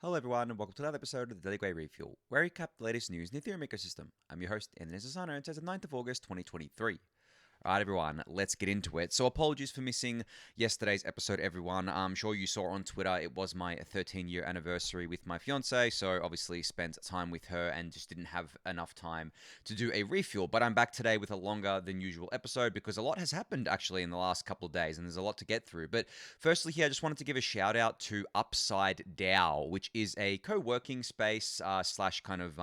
Hello everyone and welcome to another episode of the Daily Gwei Refuel, where we recap the latest news in the Ethereum ecosystem. I'm your host, Anthony Sassano, and it's the 9th of August 2023. Alright everyone, let's get into it. So apologies for missing yesterday's episode everyone. I'm sure you saw on Twitter it was my 13-year anniversary with my fiance, so obviously spent time with her and just didn't have enough time to do a refuel. But I'm back today with a longer than usual episode because a lot has happened actually in the last couple of days and there's a lot to get through. But firstly here, I just wanted to give a shout out to UpsideDAO, which is a co-working space slash kind of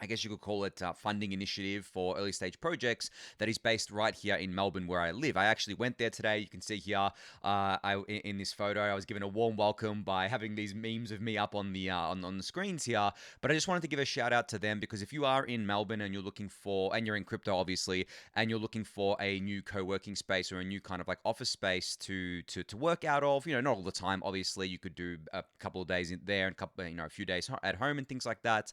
I guess you could call it funding initiative for early stage projects that is based right here in Melbourne where I live. I actually went there today. You can see here in this photo, I was given a warm welcome by having these memes of me up on the on the screens here. But I just wanted to give a shout out to them because if you are in Melbourne and you're looking for, and you're in crypto obviously, and you're looking for a new co-working space or a new kind of like office space to work out of, you know, not all the time. Obviously, you could do a couple of days in there and a few days at home and things like that.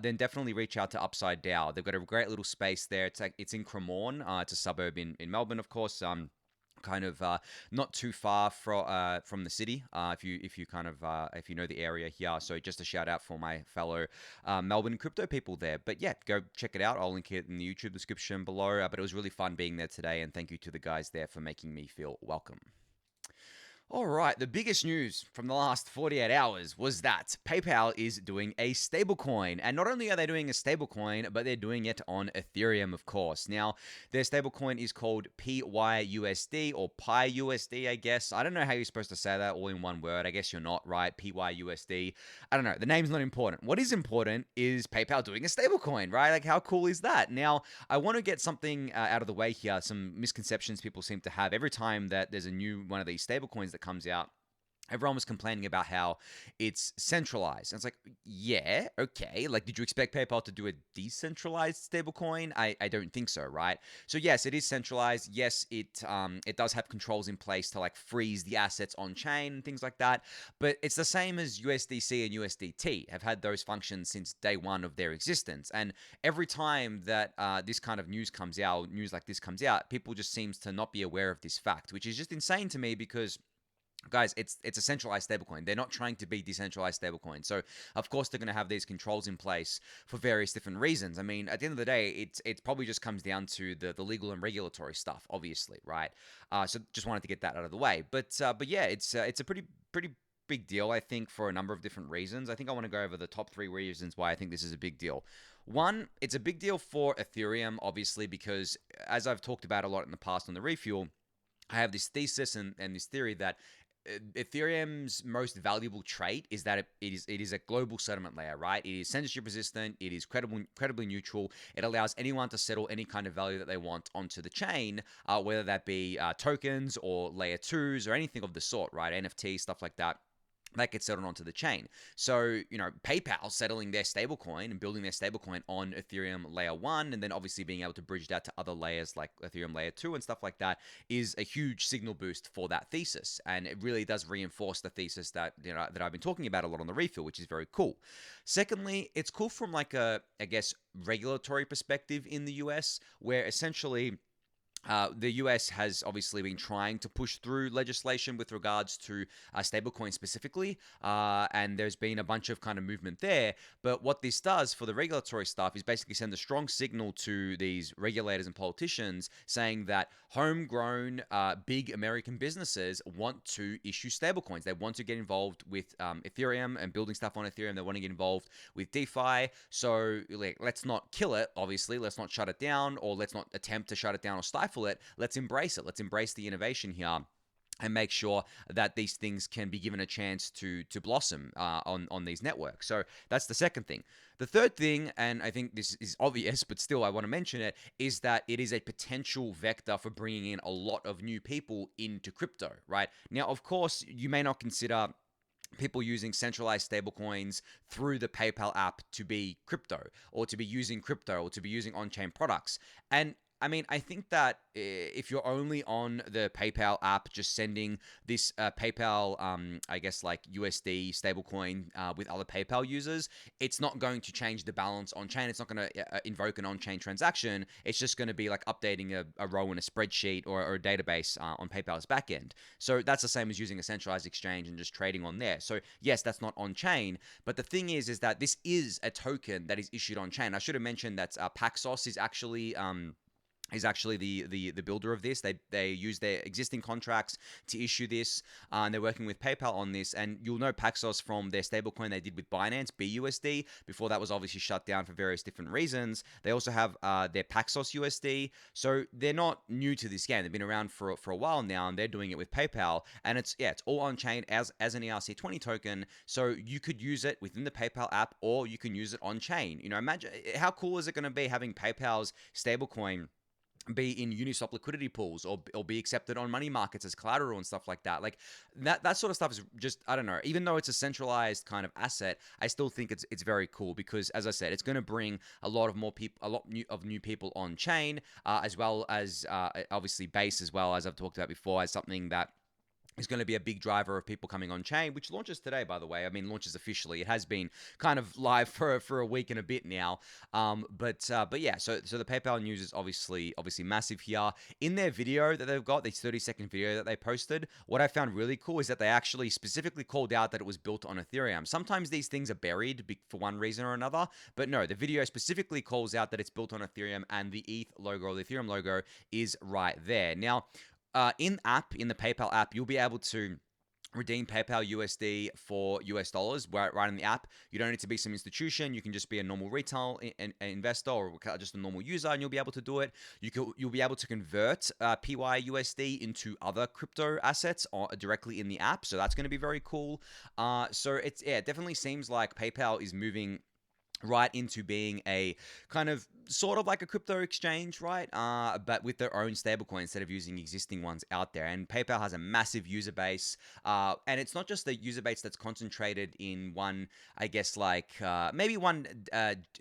Then definitely reach out to UpsideDAO. They've got a great little space there. It's in Cremorne. It's a suburb in Melbourne, of course. Kind of not too far from the city. If you know the area here. So just a shout out for my fellow Melbourne crypto people there. But yeah, go check it out. I'll link it in the YouTube description below. But it was really fun being there today, and thank you to the guys there for making me feel welcome. All right, the biggest news from the last 48 hours was that PayPal is doing a stablecoin. And not only are they doing a stablecoin, but they're doing it on Ethereum, of course. Now, their stablecoin is called PYUSD or PYUSD, I guess. I don't know how you're supposed to say that all in one word. I guess you're not, right? PYUSD. I don't know. The name's not important. What is important is PayPal doing a stablecoin, right? Like, how cool is that? Now, I want to get something out of the way here. Some misconceptions people seem to have every time that there's a new one of these stablecoins that comes out. Everyone was complaining about how it's centralized. And it's like, yeah, okay. Like, did you expect PayPal to do a decentralized stablecoin? I don't think so, right? So yes, it is centralized. Yes, it does have controls in place to like freeze the assets on chain and things like that. But it's the same as USDC and USDT have had those functions since day one of their existence. And every time that this kind of news like this comes out, people just seems to not be aware of this fact, which is just insane to me because guys, it's a centralized stablecoin. They're not trying to be decentralized stablecoin. So, of course, they're going to have these controls in place for various different reasons. I mean, at the end of the day, it probably just comes down to the legal and regulatory stuff, obviously, right? So, just wanted to get that out of the way. But yeah, it's a pretty big deal, I think, for a number of different reasons. I think I want to go over the top 3 reasons why I think this is a big deal. One, it's a big deal for Ethereum, obviously, because as I've talked about a lot in the past on the Refuel, I have this thesis and this theory that Ethereum's most valuable trait is that it is a global settlement layer, right? It is censorship resistant. It is incredibly neutral. It allows anyone to settle any kind of value that they want onto the chain, whether that be tokens or layer 2s or anything of the sort, right? NFT, stuff like that. That gets settled onto the chain. So, you know, PayPal settling their stablecoin and building their stablecoin on Ethereum layer 1 and then obviously being able to bridge that to other layers like Ethereum layer 2 and stuff like that is a huge signal boost for that thesis. And it really does reinforce the thesis that, you know, that I've been talking about a lot on the Refuel, which is very cool. Secondly, it's cool from like a, I guess, regulatory perspective in the US where essentially the US has obviously been trying to push through legislation with regards to stablecoin specifically, and there's been a bunch of kind of movement there. But what this does for the regulatory stuff is basically send a strong signal to these regulators and politicians saying that homegrown big American businesses want to issue stablecoins. They want to get involved with Ethereum and building stuff on Ethereum. They want to get involved with DeFi. So like, let's not kill it, obviously. Let's not shut it down, or let's not attempt to shut it down or stifle it. Let's embrace it. Let's embrace the innovation here and make sure that these things can be given a chance to blossom on these networks. So that's the second thing. The third thing, and I think this is obvious, but still I want to mention it, is that it is a potential vector for bringing in a lot of new people into crypto, right? Now, of course, you may not consider people using centralized stablecoins through the PayPal app to be crypto or to be using on-chain products. And I mean, I think that if you're only on the PayPal app, just sending this PayPal, I guess like USD stablecoin with other PayPal users, it's not going to change the balance on chain. It's not going to invoke an on-chain transaction. It's just going to be like updating a row in a spreadsheet or a database on PayPal's backend. So that's the same as using a centralized exchange and just trading on there. So yes, that's not on-chain, but the thing is that this is a token that is issued on-chain. I should have mentioned that Paxos is actually the builder of this. They use their existing contracts to issue this, and they're working with PayPal on this. And you'll know Paxos from their stablecoin they did with Binance, BUSD. Before that was obviously shut down for various different reasons. They also have their Paxos USD. So they're not new to this game. They've been around for a while now, and they're doing it with PayPal. And it's all on chain as an ERC20 token. So you could use it within the PayPal app, or you can use it on chain. You know, imagine how cool is it going to be having PayPal's stablecoin be in Uniswap liquidity pools or be accepted on money markets as collateral and stuff like that. Like that sort of stuff is just, I don't know, even though it's a centralized kind of asset, I still think it's very cool because, as I said, it's going to bring a lot of new people on chain, as well as obviously Base, as well as I've talked about before, as something that is going to be a big driver of people coming on chain, which launches today, by the way. I mean, launches officially. It has been kind of live for a week and a bit now. But yeah, so the PayPal news is obviously massive here. In their video that they've got, this 30-second video that they posted, what I found really cool is that they actually specifically called out that it was built on Ethereum. Sometimes these things are buried for one reason or another, but no, the video specifically calls out that it's built on Ethereum, and the ETH logo, or the Ethereum logo, is right there. Now, in the PayPal app, you'll be able to redeem PayPal USD for US dollars right in the app. You don't need to be some institution. You can just be a normal retail investor or just a normal user, and you'll be able to do it. You'll be able to convert PYUSD into other crypto assets directly in the app. So that's going to be very cool. So it definitely seems like PayPal is moving right into being a kind of sort of like a crypto exchange, right? But with their own stablecoin instead of using existing ones out there. And PayPal has a massive user base. And it's not just the user base that's concentrated in one, I guess, like maybe one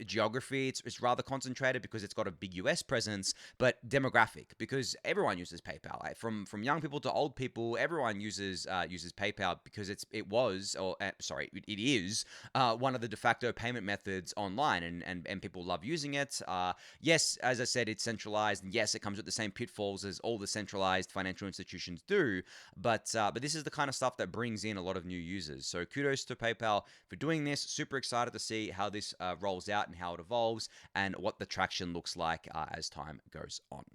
geography. It's rather concentrated because it's got a big US presence, but demographic, because everyone uses PayPal. Right? From young people to old people, everyone uses PayPal because it is one of the de facto payment methods online, and people love using it. Yes, as I said, it's centralized, and yes, it comes with the same pitfalls as all the centralized financial institutions do, but this is the kind of stuff that brings in a lot of new users. So kudos to PayPal for doing this. Super excited to see how this rolls out and how it evolves and what the traction looks like as time goes on.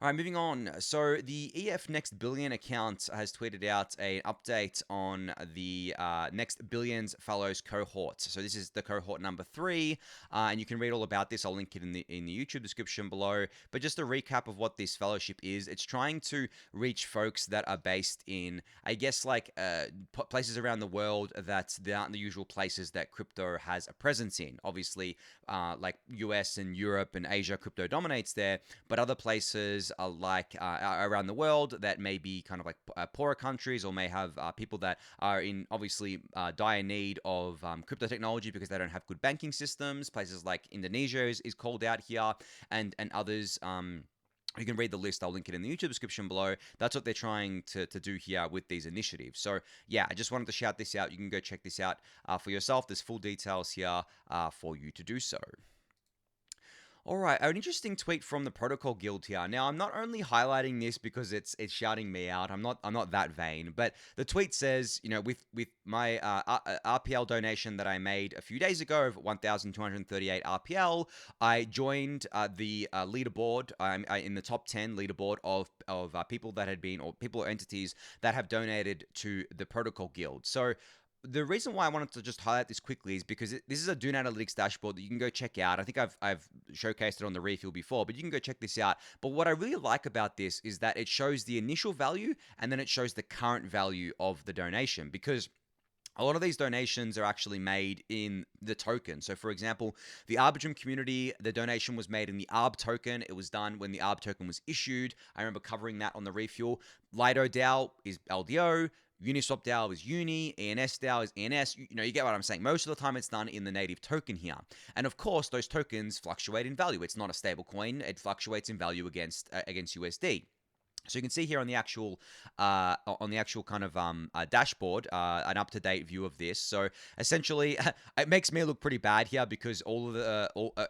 All right, moving on. So the EF Next Billion account has tweeted out an update on the Next Billions Fellows cohort. So this is the cohort number 3, and you can read all about this. I'll link it in the YouTube description below. But just a recap of what this fellowship is, it's trying to reach folks that are based in, I guess, like places around the world that they aren't the usual places that crypto has a presence in. Obviously, like US and Europe and Asia, crypto dominates there, but other places are like around the world that may be kind of like poorer countries, or may have people that are in obviously dire need of crypto technology because they don't have good banking systems. Places like Indonesia is called out here, and others. You can read the list. I'll link it in the YouTube description below. That's what they're trying to do here with these initiatives. So yeah, I just wanted to shout this out. You can go check this out for yourself. There's full details here for you to do so. All right, an interesting tweet from the Protocol Guild here. Now, I'm not only highlighting this because it's shouting me out. I'm not that vain, but the tweet says, you know, with my RPL donation that I made a few days ago of 1,238 RPL, I joined the leaderboard. I'm in the top 10 leaderboard of people that had been, or people or entities that have donated to the Protocol Guild. So the reason why I wanted to just highlight this quickly is because this is a Dune Analytics dashboard that you can go check out. I think I've showcased it on the Refuel before, but you can go check this out. But what I really like about this is that it shows the initial value, and then it shows the current value of the donation, because a lot of these donations are actually made in the token. So for example, the Arbitrum community, the donation was made in the ARB token. It was done when the ARB token was issued. I remember covering that on the Refuel. LidoDAO is LDO. Uniswap DAO is Uni, ENS DAO is ENS. You get what I'm saying. Most of the time it's done in the native token here. And of course, those tokens fluctuate in value. It's not a stable coin. It fluctuates in value against USD. So you can see here on the actual kind of dashboard, an up-to-date view of this. So essentially, it makes me look pretty bad here because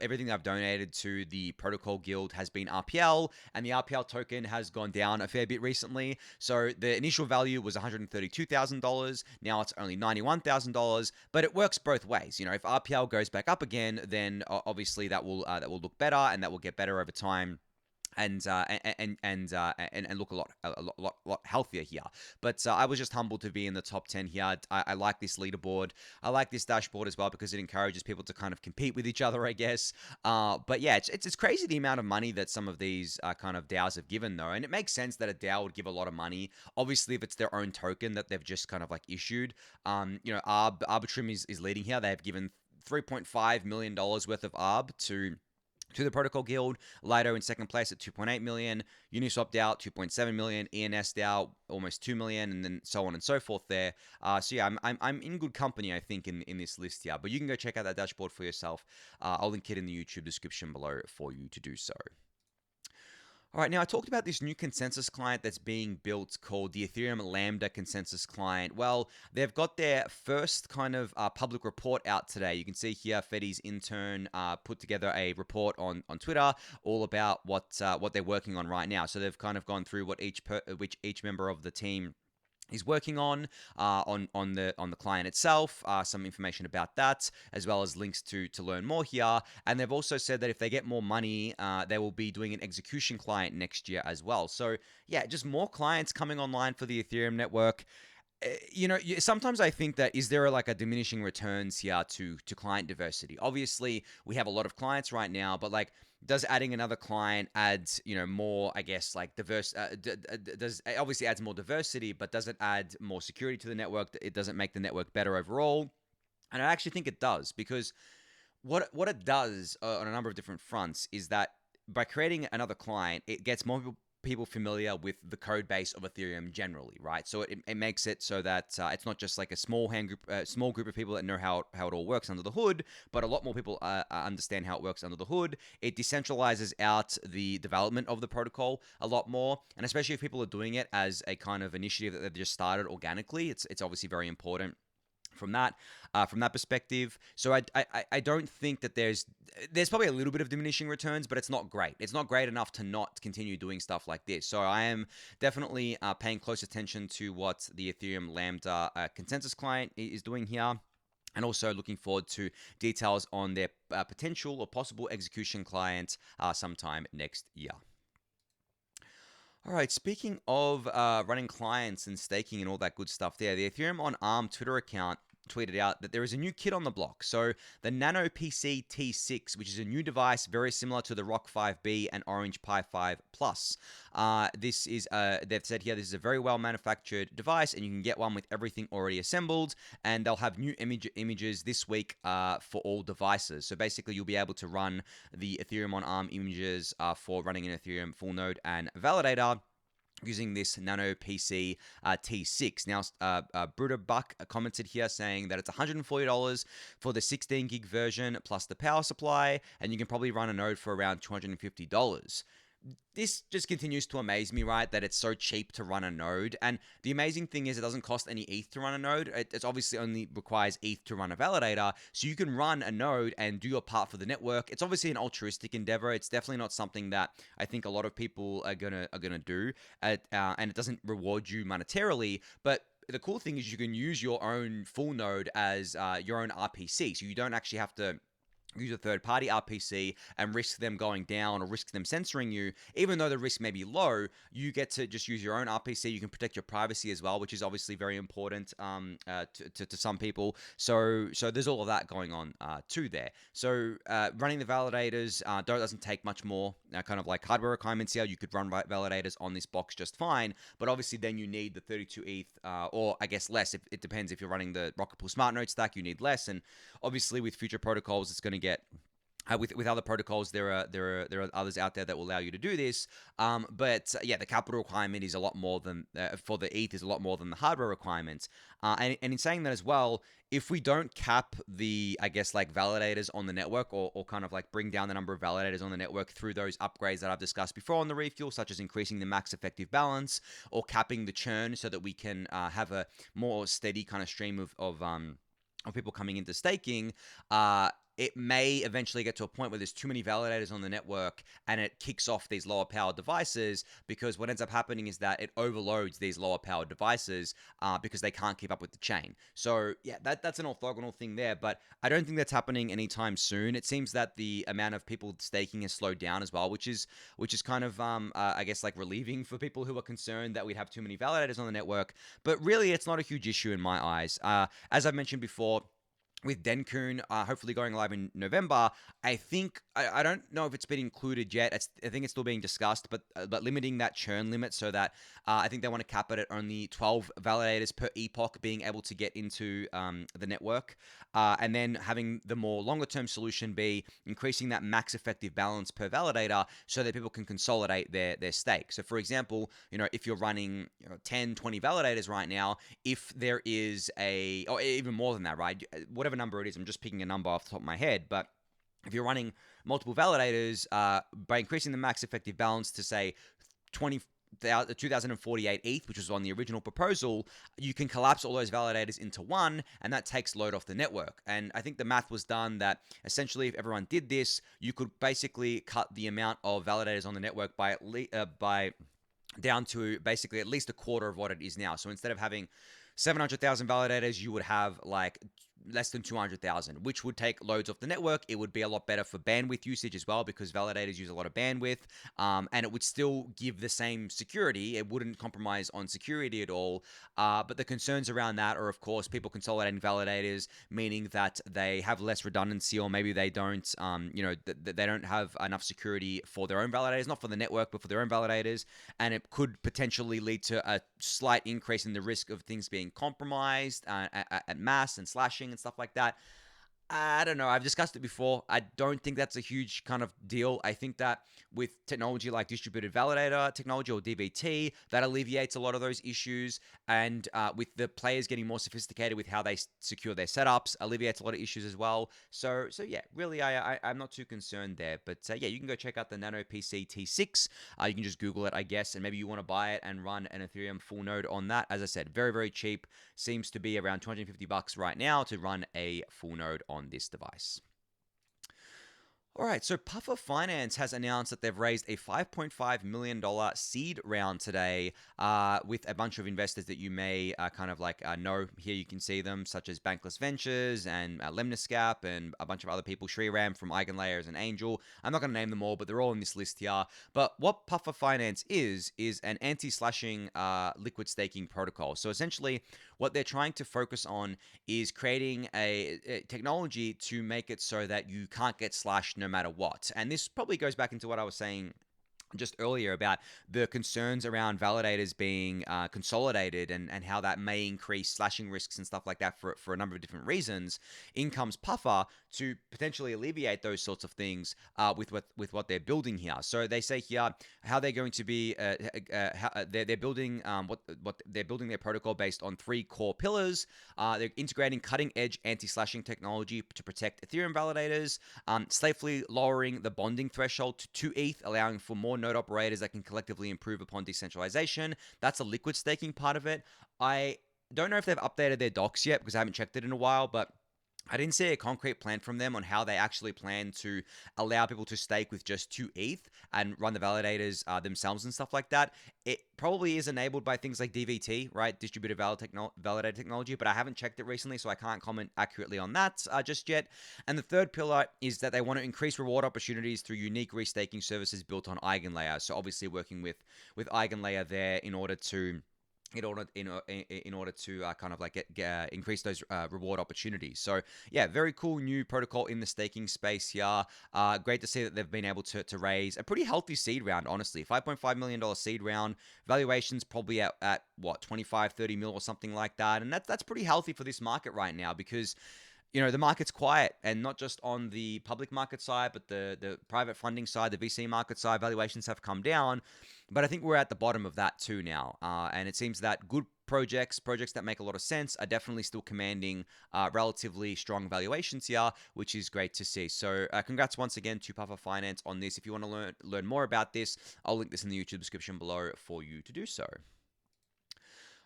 everything I've donated to the protocol guild has been RPL, and the RPL token has gone down a fair bit recently. So the initial value was $132,000. Now it's only $91,000. But it works both ways. If RPL goes back up again, then obviously that will look better, and that will get better over time. And look a lot healthier here. But I was just humbled to be in the top 10 here. I like this leaderboard. I like this dashboard as well because it encourages people to kind of compete with each other, I guess. But yeah, it's crazy the amount of money that some of these kind of DAOs have given, though. And it makes sense that a DAO would give a lot of money. Obviously, if it's their own token that they've just kind of like issued. Arbitrum is leading here. They have given $3.5 million worth of ARB to the Protocol Guild. Lido in second place at 2.8 million, Uniswap DAO 2.7 million, ENS DAO almost 2 million, and then so on and so forth there. So yeah, I'm in good company, I think, in this list here. But you can go check out that dashboard for yourself. I'll link it in the YouTube description below for you to do so. All right, now I talked about this new consensus client that's being built called the Ethereum Lambda consensus client. Well, they've got their first kind of public report out today. You can see here Fedi's intern put together a report on Twitter all about what they're working on right now. So they've kind of gone through what each member of the team is working on the client itself, some information about that, as well as links to learn more here. And they've also said that if they get more money, they will be doing an execution client next year as well. So yeah, just more clients coming online for the Ethereum network. Sometimes I think that is there a diminishing returns here to client diversity? Obviously, we have a lot of clients right now, but does adding another client add more, I guess, diverse? Does it obviously adds more diversity, but does it add more security to the network? It doesn't make the network better overall, and I actually think it does, because what it does on a number of different fronts is that by creating another client, it gets more people familiar with the code base of Ethereum generally, right? So it makes it so that it's not just like a small group of people that know how it all works under the hood, but a lot more people understand how it works under the hood. It decentralizes out the development of the protocol a lot more, and especially if people are doing it as a kind of initiative that they've just started organically, it's obviously very important from that perspective. So I don't think that there's probably a little bit of diminishing returns, but it's not great. It's not great enough to not continue doing stuff like this. So I am definitely paying close attention to what the Ethereum Lambda consensus client is doing here, and also looking forward to details on their potential or possible execution client sometime next year. All right, speaking of running clients and staking and all that good stuff there, the Ethereum on ARM Twitter account tweeted out that there is a new kit on the block. So the NanoPC TC6, which is a new device very similar to the Rock 5B and Orange Pi 5 Plus. This is, they've said here, this is a very well manufactured device, and you can get one with everything already assembled, and they'll have new images this week for all devices. So basically, you'll be able to run the Ethereum on ARM images for running an Ethereum full node and validator using this NanoPC T6. Now, Bruder Buck commented here saying that it's $140 for the 16 gig version plus the power supply, and you can probably run a node for around $250. This just continues to amaze me, right? That it's so cheap to run a node. And the amazing thing is it doesn't cost any ETH to run a node. It obviously only requires ETH to run a validator. So you can run a node and do your part for the network. It's obviously an altruistic endeavor. It's definitely not something that I think a lot of people are gonna do. And it doesn't reward you monetarily. But the cool thing is you can use your own full node as your own RPC. So you don't actually have to use a third-party RPC and risk them going down or risk them censoring you. Even though the risk may be low, you get to just use your own RPC. You can protect your privacy as well, which is obviously very important to some people. So there's all of that going on too there. So running the validators doesn't take much more kind of like hardware requirements here. You could run validators on this box just fine, but obviously then you need the 32 ETH or I guess less. It depends. If you're running the Rocket Pool Smart Node stack, you need less. And obviously with future protocols, it's going to get with other protocols, there are others out there that will allow you to do this. But yeah, the capital requirement is a lot more than for the ETH is a lot more than the hardware requirements. And in saying that as well, if we don't cap the, I guess, like validators on the network, or kind of like bring down the number of validators on the network through those upgrades that I've discussed before on the refuel, such as increasing the max effective balance or capping the churn so that we can have a more steady kind of stream of people coming into staking, it may eventually get to a point where there's too many validators on the network and it kicks off these lower powered devices, because what ends up happening is that it overloads these lower powered devices because they can't keep up with the chain. So yeah, that's an orthogonal thing there, but I don't think that's happening anytime soon. It seems that the amount of people staking has slowed down as well, which is kind of I guess like relieving for people who are concerned that we'd have too many validators on the network. But really, it's not a huge issue in my eyes. As I've mentioned before, with Denkun hopefully going live in November, I think I don't know if it's been included yet. I think it's still being discussed, but limiting that churn limit so that I think they want to cap it at only 12 validators per epoch being able to get into the network, and then having the more longer term solution be increasing that max effective balance per validator so that people can consolidate their stake. So for example, if you're running 10, 20 validators right now, if there is or even more than that, right? Whatever number it is, I'm just picking a number off the top of my head, but if you're running multiple validators, by increasing the max effective balance to say 2048 ETH, which was on the original proposal, you can collapse all those validators into one, and that takes load off the network. And I think the math was done that essentially, if everyone did this, you could basically cut the amount of validators on the network by down to basically at least a quarter of what it is now. So instead of having 700,000 validators, you would have like less than 200,000, which would take loads off the network. It would be a lot better for bandwidth usage as well, because validators use a lot of bandwidth, and it would still give the same security. It wouldn't compromise on security at all. But the concerns around that are, of course, people consolidating validators, meaning that they have less redundancy, or maybe they don't, they don't have enough security for their own validators, not for the network, but for their own validators. And it could potentially lead to a slight increase in the risk of things being compromised at mass and slashing and stuff like that. I don't know. I've discussed it before. I don't think that's a huge kind of deal. I think that with technology like distributed validator technology, or DVT, that alleviates a lot of those issues. And with the players getting more sophisticated with how they secure their setups, alleviates a lot of issues as well. So yeah, really, I'm not too concerned there. But yeah, you can go check out the NanoPC TC6. You can just Google it, I guess, and maybe you want to buy it and run an Ethereum full node on that. As I said, very, very cheap. Seems to be around $250 right now to run a full node on this device. All right, so Puffer Finance has announced that they've raised a $5.5 million seed round today with a bunch of investors that you may know. Here you can see them, such as Bankless Ventures and Lemniscap and a bunch of other people, Shriram from Eigenlayers and Angel. I'm not going to name them all, but they're all in this list here. But what Puffer Finance is an anti-slashing liquid staking protocol. So essentially, what they're trying to focus on is creating a technology to make it so that you can't get slashed no matter what. And this probably goes back into what I was saying just earlier about the concerns around validators being consolidated and how that may increase slashing risks and stuff like that for a number of different reasons. In comes Puffer to potentially alleviate those sorts of things with what they're building here. So they say here how they're going to be they're building what they're building their protocol based on 3 core pillars. They're integrating cutting edge anti-slashing technology to protect Ethereum validators, safely lowering the bonding threshold to 2 ETH, allowing for more node operators that can collectively improve upon decentralization. That's a liquid staking part of it. I don't know if they've updated their docs yet because I haven't checked it in a while, but I didn't see a concrete plan from them on how they actually plan to allow people to stake with just 2 ETH and run the validators themselves and stuff like that. It probably is enabled by things like DVT, right? Distributed validator technology, but I haven't checked it recently, so I can't comment accurately on that just yet. And the third pillar is that they want to increase reward opportunities through unique restaking services built on Eigenlayer. So obviously working with Eigenlayer there in order to increase those reward opportunities. So yeah, very cool new protocol in the staking space here. Great to see that they've been able to raise a pretty healthy seed round, honestly. $5.5 million seed round. Valuations probably at what, 25, 30 mil or something like that. And that's pretty healthy for this market right now, because the market's quiet, and not just on the public market side, but the private funding side, the VC market side, valuations have come down. But I think we're at the bottom of that too now. And it seems that good projects that make a lot of sense, are definitely still commanding relatively strong valuations here, which is great to see. So congrats once again to Puffer Finance on this. If you want to learn more about this, I'll link this in the YouTube description below for you to do so.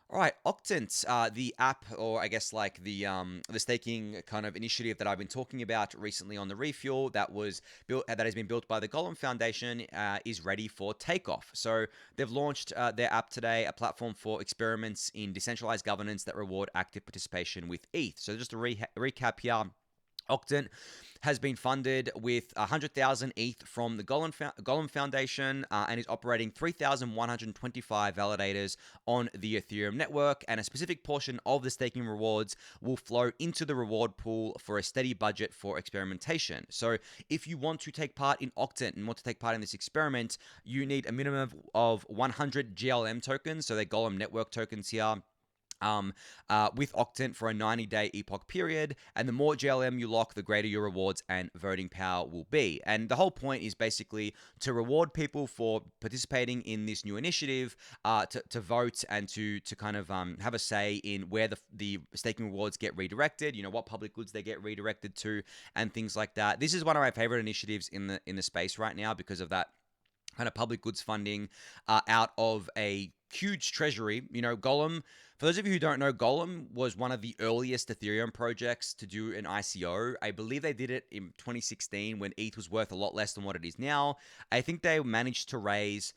All right, Octant, the app, or I guess like the staking kind of initiative that I've been talking about recently on the Refuel, that has been built by the Golem Foundation, is ready for takeoff. So they've launched their app today, a platform for experiments in decentralized governance that reward active participation with ETH. So just to recap here, Octant has been funded with 100,000 ETH from the Golem Foundation and is operating 3,125 validators on the Ethereum network, and a specific portion of the staking rewards will flow into the reward pool for a steady budget for experimentation. So if you want to take part in Octant and want to take part in this experiment, you need a minimum of 100 GLM tokens, so they're Golem network tokens here, with Octant for a 90-day epoch period, and the more GLM you lock, the greater your rewards and voting power will be. And the whole point is basically to reward people for participating in this new initiative, to vote and to kind of have a say in where the staking rewards get redirected, what public goods they get redirected to, and things like that. This is one of my favorite initiatives in the space right now because of that kind of public goods funding out of a huge treasury. Golem, for those of you who don't know, Golem was one of the earliest Ethereum projects to do an ICO. I believe they did it in 2016 when ETH was worth a lot less than what it is now. I think they managed to raise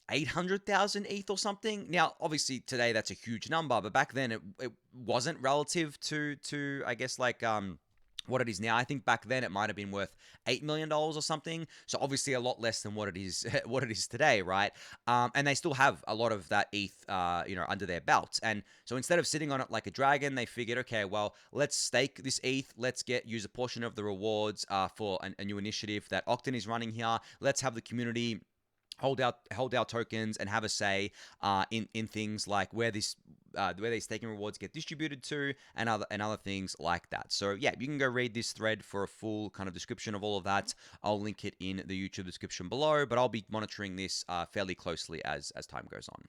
800,000 ETH or something. Now, obviously today that's a huge number, but back then it wasn't relative to I guess like what it is now. I think back then it might have been worth $8 million or something. So obviously a lot less than what it is today, right? And they still have a lot of that ETH, under their belts. And so instead of sitting on it like a dragon, they figured, okay, well, let's stake this ETH. Let's use a portion of the rewards for a new initiative that Octant is running here. Let's have the community hold our tokens and have a say in things like where these staking rewards get distributed to, and other things like that. So yeah, you can go read this thread for a full kind of description of all of that. I'll link it in the YouTube description below, but I'll be monitoring this fairly closely as time goes on.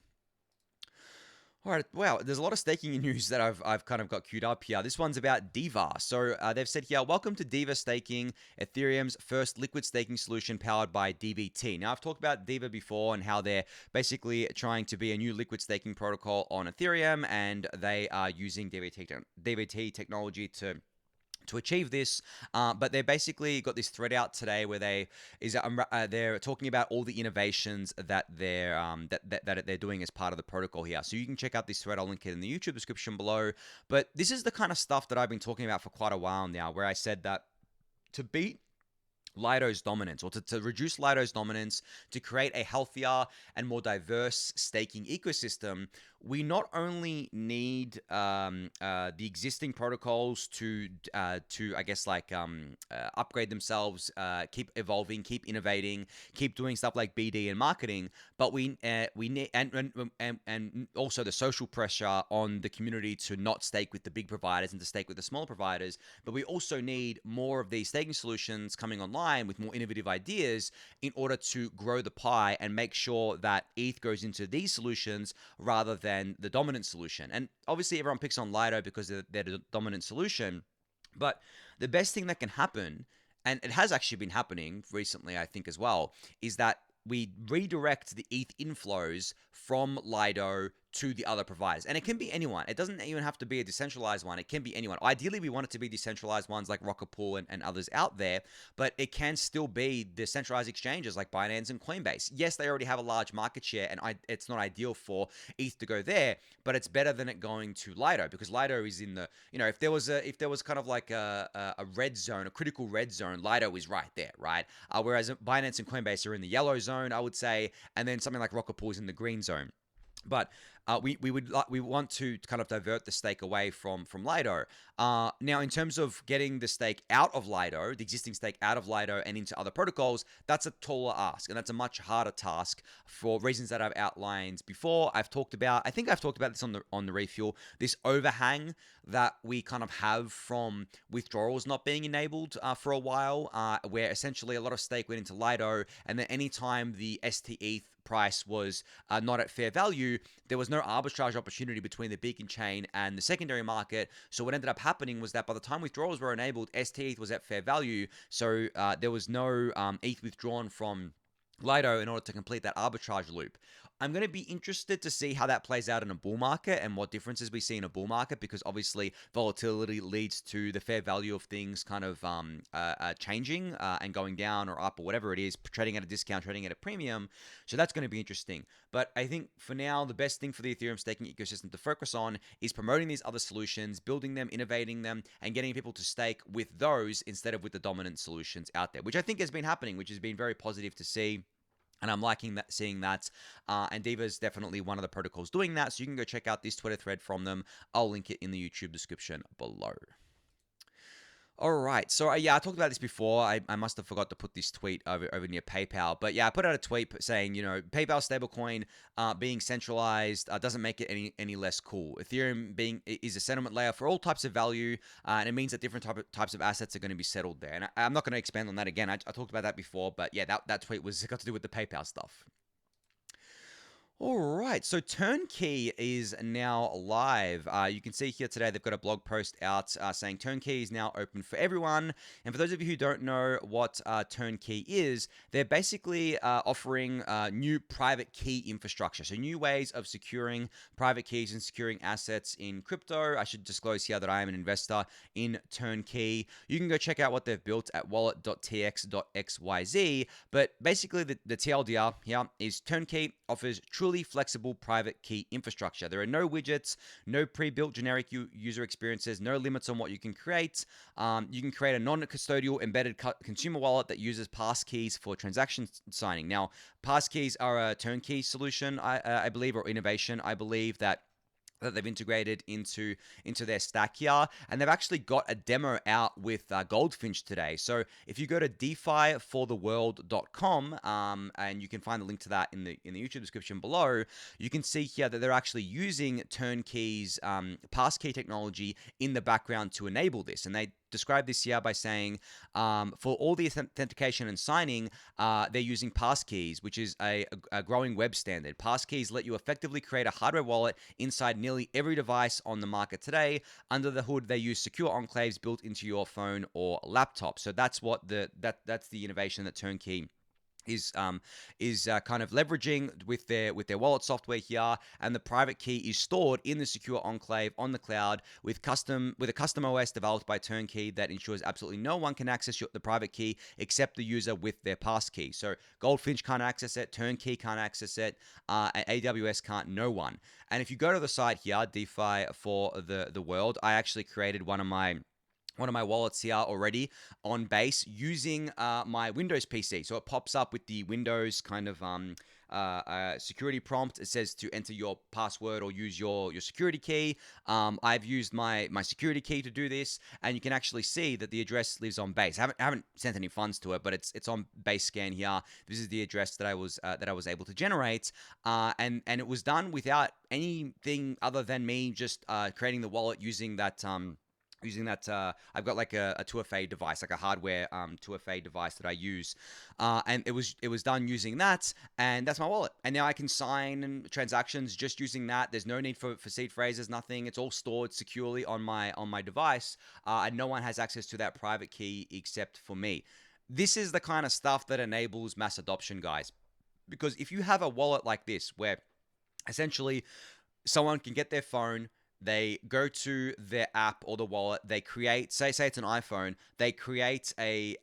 All right, wow, there's a lot of staking news that I've kind of got queued up here. This one's about Diva. So they've said here, welcome to Diva Staking, Ethereum's first liquid staking solution powered by DVT. Now, I've talked about Diva before and how they're basically trying to be a new liquid staking protocol on Ethereum, and they are using DVT technology to achieve this, but they basically got this thread out today where they're talking about all the innovations that they're doing as part of the protocol here. So you can check out this thread. I'll link it in the YouTube description below. But this is the kind of stuff that I've been talking about for quite a while now, where I said that to beat Lido's dominance, or to reduce Lido's dominance, to create a healthier and more diverse staking ecosystem, we not only need the existing protocols to I guess like upgrade themselves, keep evolving, keep innovating, keep doing stuff like BD and marketing, but we need and also the social pressure on the community to not stake with the big providers and to stake with the smaller providers. But we also need more of these staking solutions coming online with more innovative ideas in order to grow the pie and make sure that ETH goes into these solutions rather than the dominant solution. And obviously everyone picks on Lido because they're the dominant solution, but the best thing that can happen, and it has actually been happening recently I think as well, is that we redirect the ETH inflows from Lido to the other providers. And it can be anyone. It doesn't even have to be a decentralized one. It can be anyone. Ideally, we want it to be decentralized ones like Rocket Pool and others out there, but it can still be decentralized exchanges like Binance and Coinbase. Yes, they already have a large market share, and it's not ideal for ETH to go there, but it's better than it going to Lido, because Lido is in the, if there was kind of like a red zone, a critical red zone, Lido is right there, right? Whereas Binance and Coinbase are in the yellow zone, I would say, and then something like Rocket Pool is in the green zone. But we want to kind of divert the stake away from Lido. Now, in terms of getting the stake out of Lido, the existing stake out of Lido and into other protocols, that's a taller ask, and that's a much harder task for reasons that I've outlined before. I think I've talked about this on the refuel, this overhang that we kind of have from withdrawals not being enabled for a while, where essentially a lot of stake went into Lido, and then anytime the ST price was not at fair value, there was no arbitrage opportunity between the beacon chain and the secondary market. So what ended up happening was that by the time withdrawals were enabled, ST was at fair value. So there was no ETH withdrawn from Lido in order to complete that arbitrage loop. I'm going to be interested to see how that plays out in a bull market and what differences we see in a bull market, because obviously volatility leads to the fair value of things kind of changing and going down or up or whatever it is, trading at a discount, trading at a premium. So that's going to be interesting. But I think for now, the best thing for the Ethereum staking ecosystem to focus on is promoting these other solutions, building them, innovating them, and getting people to stake with those instead of with the dominant solutions out there, which I think has been happening, which has been very positive to see. And I'm liking that, seeing that. And Diva is definitely one of the protocols doing that. So you can go check out this Twitter thread from them. I'll link it in the YouTube description below. All right. So, yeah, I talked about this before. I must have forgot to put this tweet over near PayPal. But, yeah, I put out a tweet saying, PayPal stablecoin being centralized doesn't make it any less cool. Ethereum is a settlement layer for all types of value, and it means that different types of assets are going to be settled there. And I'm not going to expand on that again. I talked about that before. But, yeah, that tweet got to do with the PayPal stuff. All right, so Turnkey is now live. You can see here today they've got a blog post out saying Turnkey is now open for everyone. And for those of you who don't know what Turnkey is, they're basically offering new private key infrastructure. So new ways of securing private keys and securing assets in crypto. I should disclose here that I am an investor in Turnkey. You can go check out what they've built at wallet.tx.xyz. But basically the TLDR here is Turnkey offers truly flexible private key infrastructure. There are no widgets, no pre-built generic user experiences, no limits on what you can create. You can create a non-custodial embedded consumer wallet that uses passkeys for transaction signing. Now, passkeys are a turnkey solution, I believe, or innovation, I believe, that they've integrated into their stack here, and they've actually got a demo out with Goldfinch today. So if you go to DeFiForTheWorld.com, and you can find the link to that in the YouTube description below, you can see here that they're actually using Turnkey's passkey technology in the background to enable this, and they describe this here by saying for all the authentication and signing, they're using passkeys, which is a growing web standard. Passkeys let you effectively create a hardware wallet inside nearly every device on the market today. Under the hood, they use secure enclaves built into your phone or laptop. So that's what that's the innovation that Turnkey is kind of leveraging with their wallet software here, and the private key is stored in the secure enclave on the cloud with a custom OS developed by Turnkey that ensures absolutely no one can access the private key except the user with their passkey. So Goldfinch can't access it, Turnkey can't access it, and AWS can't, no one. And if you go to the site here, DeFi for the world, I actually created one of my wallets here already on base using my Windows PC. So it pops up with the Windows kind of security prompt. It says to enter your password or use your security key. I've used my security key to do this, and you can actually see that the address lives on base. I haven't sent any funds to it, but it's on base scan here. This is the address that I was able to generate, and it was done without anything other than me just creating the wallet using that. I've got like a 2FA device, like a hardware 2FA device that I use, and it was done using that, and that's my wallet. And now I can sign transactions just using that. There's no need for seed phrases, nothing. It's all stored securely on my device, and no one has access to that private key except for me. This is the kind of stuff that enables mass adoption, guys, because if you have a wallet like this where essentially someone can get their phone, They go to their app or the wallet. They create, say it's an iPhone. They create a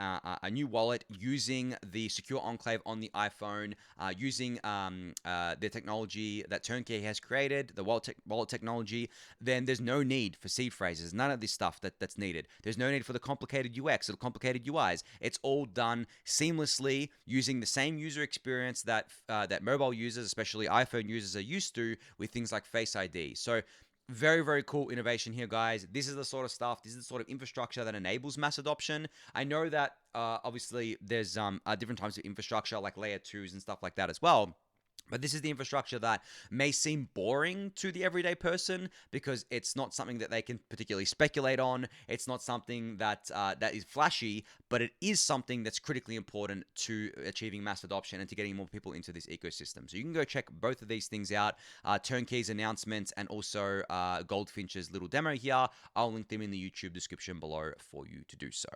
new wallet using the secure enclave on the iPhone, using the technology that Turnkey has created, the wallet technology. Then there's no need for seed phrases. None of this stuff that's needed. There's no need for the complicated UX or the complicated UIs. It's all done seamlessly using the same user experience that that mobile users, especially iPhone users, are used to with things like Face ID. So very, very cool innovation here, guys. This is the sort of stuff, this is the sort of infrastructure that enables mass adoption. I know that obviously there's different types of infrastructure like layer 2s and stuff like that as well. But this is the infrastructure that may seem boring to the everyday person because it's not something that they can particularly speculate on. It's not something that that is flashy, but it is something that's critically important to achieving mass adoption and to getting more people into this ecosystem. So you can go check both of these things out, Turnkey's announcements and also Goldfinch's little demo here. I'll link them in the YouTube description below for you to do so.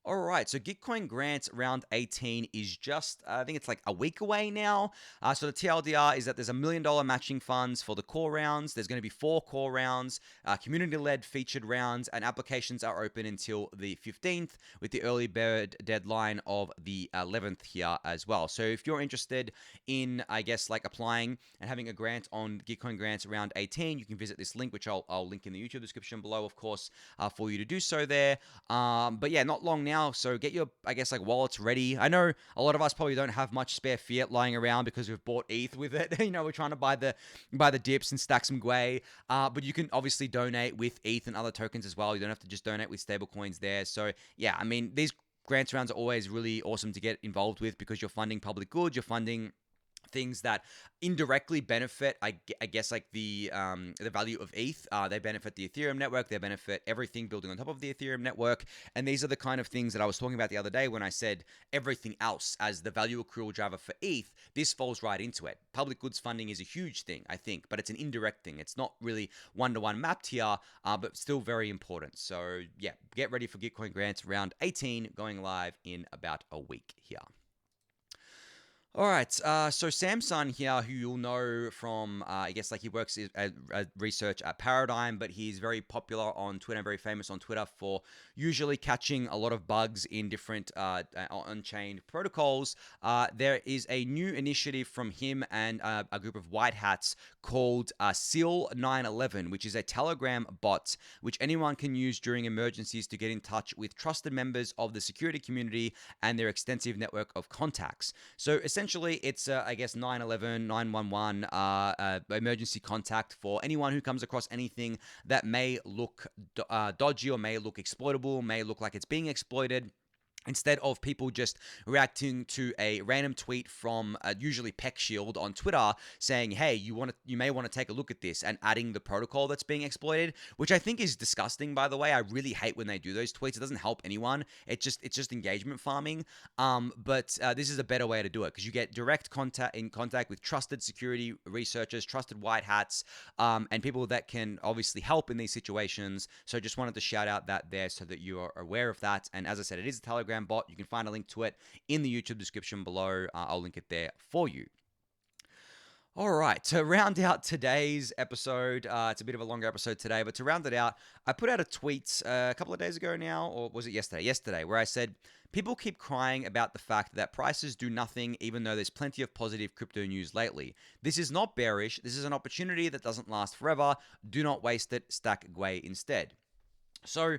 All right, so Gitcoin Grants Round 18 is just, I think it's like a week away now. So the TLDR is that there's $1 million matching funds for the core rounds. There's going to be 4 core rounds, community-led featured rounds, and applications are open until the 15th with the early bird deadline of the 11th here as well. So if you're interested in, I guess, like applying and having a grant on Gitcoin Grants Round 18, you can visit this link, which I'll link in the YouTube description below, of course, for you to do so there. But yeah, not long now, so get your, I guess, like wallets ready. I know a lot of us probably don't have much spare fiat lying around because we've bought ETH with it. You know, we're trying to buy the dips and stack some Gwei, but you can obviously donate with ETH and other tokens as well. You don't have to just donate with stablecoins there. So yeah, I mean, these grants rounds are always really awesome to get involved with because you're funding public goods, you're funding things that indirectly benefit, I guess, like the value of ETH. They benefit the Ethereum network. They benefit everything building on top of the Ethereum network. And these are the kind of things that I was talking about the other day when I said everything else as the value accrual driver for ETH. This falls right into it. Public goods funding is a huge thing, I think, but it's an indirect thing. It's not really one-to-one mapped here, but still very important. So yeah, get ready for Gitcoin Grants Round 18 going live in about a week here. All right, so Samson here, who you'll know from, I guess, like he works at research at Paradigm, but he's very popular on Twitter, very famous on Twitter for usually catching a lot of bugs in different on-chain protocols. There is a new initiative from him and a group of white hats called SEAL 911, which is a Telegram bot, which anyone can use during emergencies to get in touch with trusted members of the security community and their extensive network of contacts. So essentially, it's, I guess, 911, 911 emergency contact for anyone who comes across anything that may look dodgy or may look exploitable, may look like it's being exploited. Instead of people just reacting to a random tweet from usually Peck Shield on Twitter saying, hey, you may want to take a look at this, and adding the protocol that's being exploited, which I think is disgusting, by the way. I really hate when they do those tweets. It doesn't help anyone. It's just engagement farming. But this is a better way to do it because you get direct contact with trusted security researchers, trusted white hats, and people that can obviously help in these situations. So just wanted to shout out that there so that you are aware of that. And as I said, it is a Telegram bot. You can find a link to it in the YouTube description below. I'll link it there for you. All right, to round out today's episode, it's a bit of a longer episode today, but to round it out, I put out a tweet a couple of days ago now, or was it yesterday? Yesterday, where I said, people keep crying about the fact that prices do nothing even though there's plenty of positive crypto news lately. This is not bearish. This is an opportunity that doesn't last forever. Do not waste it. Stack Gwei instead. So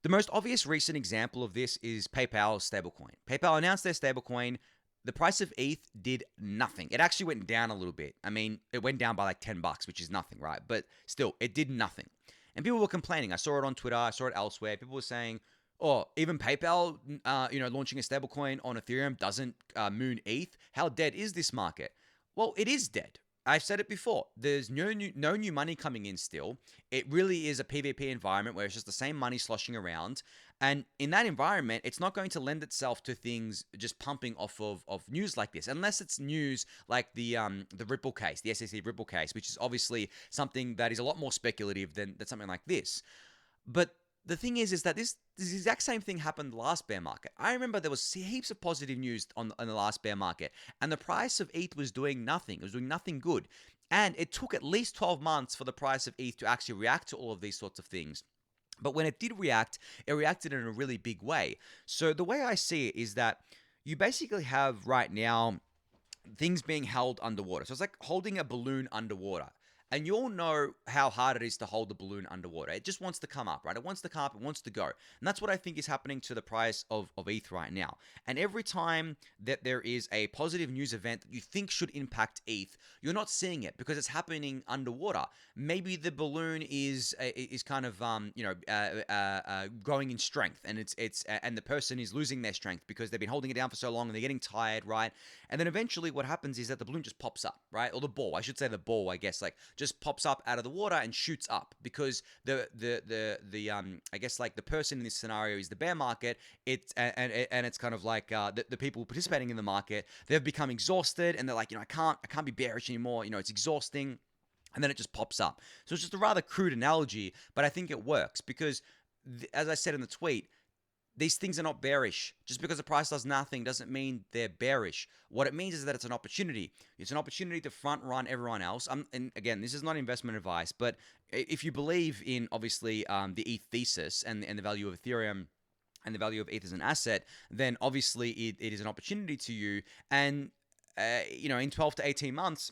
the most obvious recent example of this is PayPal's stablecoin. PayPal announced their stablecoin. The price of ETH did nothing. It actually went down a little bit. I mean, it went down by like $10, which is nothing, right? But still, it did nothing. And people were complaining. I saw it on Twitter. I saw it elsewhere. People were saying, oh, even PayPal, launching a stablecoin on Ethereum doesn't moon ETH. How dead is this market? Well, it is dead. I've said it before. There's no new money coming in still. It really is a PvP environment where it's just the same money sloshing around. And in that environment, it's not going to lend itself to things just pumping off of news like this, unless it's news like the Ripple case, the SEC Ripple case, which is obviously something that is a lot more speculative than something like this. But the thing is that this exact same thing happened last bear market. I remember there was heaps of positive news on the last bear market, and the price of ETH was doing nothing. It was doing nothing good. And it took at least 12 months for the price of ETH to actually react to all of these sorts of things. But when it did react, it reacted in a really big way. So the way I see it is that you basically have right now things being held underwater. So it's like holding a balloon underwater. And you all know how hard it is to hold the balloon underwater. It just wants to come up, right? It wants to come up, it wants to go. And that's what I think is happening to the price of ETH right now. And every time that there is a positive news event that you think should impact ETH, you're not seeing it because it's happening underwater. Maybe the balloon is kind of growing in strength, and and the person is losing their strength because they've been holding it down for so long and they're getting tired, right? And then eventually what happens is that the balloon just pops up, right? Or the ball, I should say the ball, I guess, like just pops up out of the water and shoots up because I guess like the person in this scenario is the bear market. It's kind of like the people participating in the market, they've become exhausted and they're like, I can't be bearish anymore. It's exhausting. And then it just pops up. So it's just a rather crude analogy, but I think it works because, as I said in the tweet, these things are not bearish. Just because the price does nothing doesn't mean they're bearish. What it means is that it's an opportunity. It's an opportunity to front run everyone else. And again, this is not investment advice, but if you believe in, obviously, the ETH thesis and the value of Ethereum and the value of ETH as an asset, then obviously it is an opportunity to you. And, in 12 to 18 months,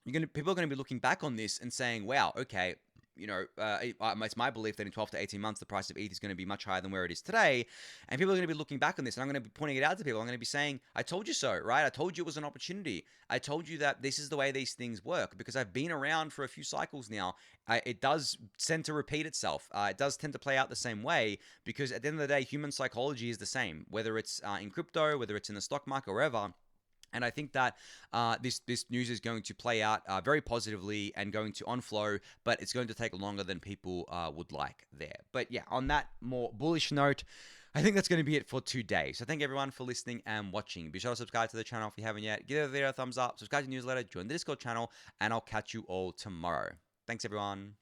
people are going to be looking back on this and saying, wow, okay, it's my belief that in 12 to 18 months, the price of ETH is going to be much higher than where it is today. And people are going to be looking back on this, and I'm going to be pointing it out to people. I'm going to be saying, I told you so, right? I told you it was an opportunity. I told you that this is the way these things work because I've been around for a few cycles now. It does tend to repeat itself. It does tend to play out the same way because at the end of the day, human psychology is the same, whether it's in crypto, whether it's in the stock market, or wherever. And I think that this news is going to play out very positively and going to on-flow, but it's going to take longer than people would like there. But yeah, on that more bullish note, I think that's going to be it for today. So thank everyone for listening and watching. Be sure to subscribe to the channel if you haven't yet. Give the video a thumbs up, subscribe to the newsletter, join the Discord channel, and I'll catch you all tomorrow. Thanks, everyone.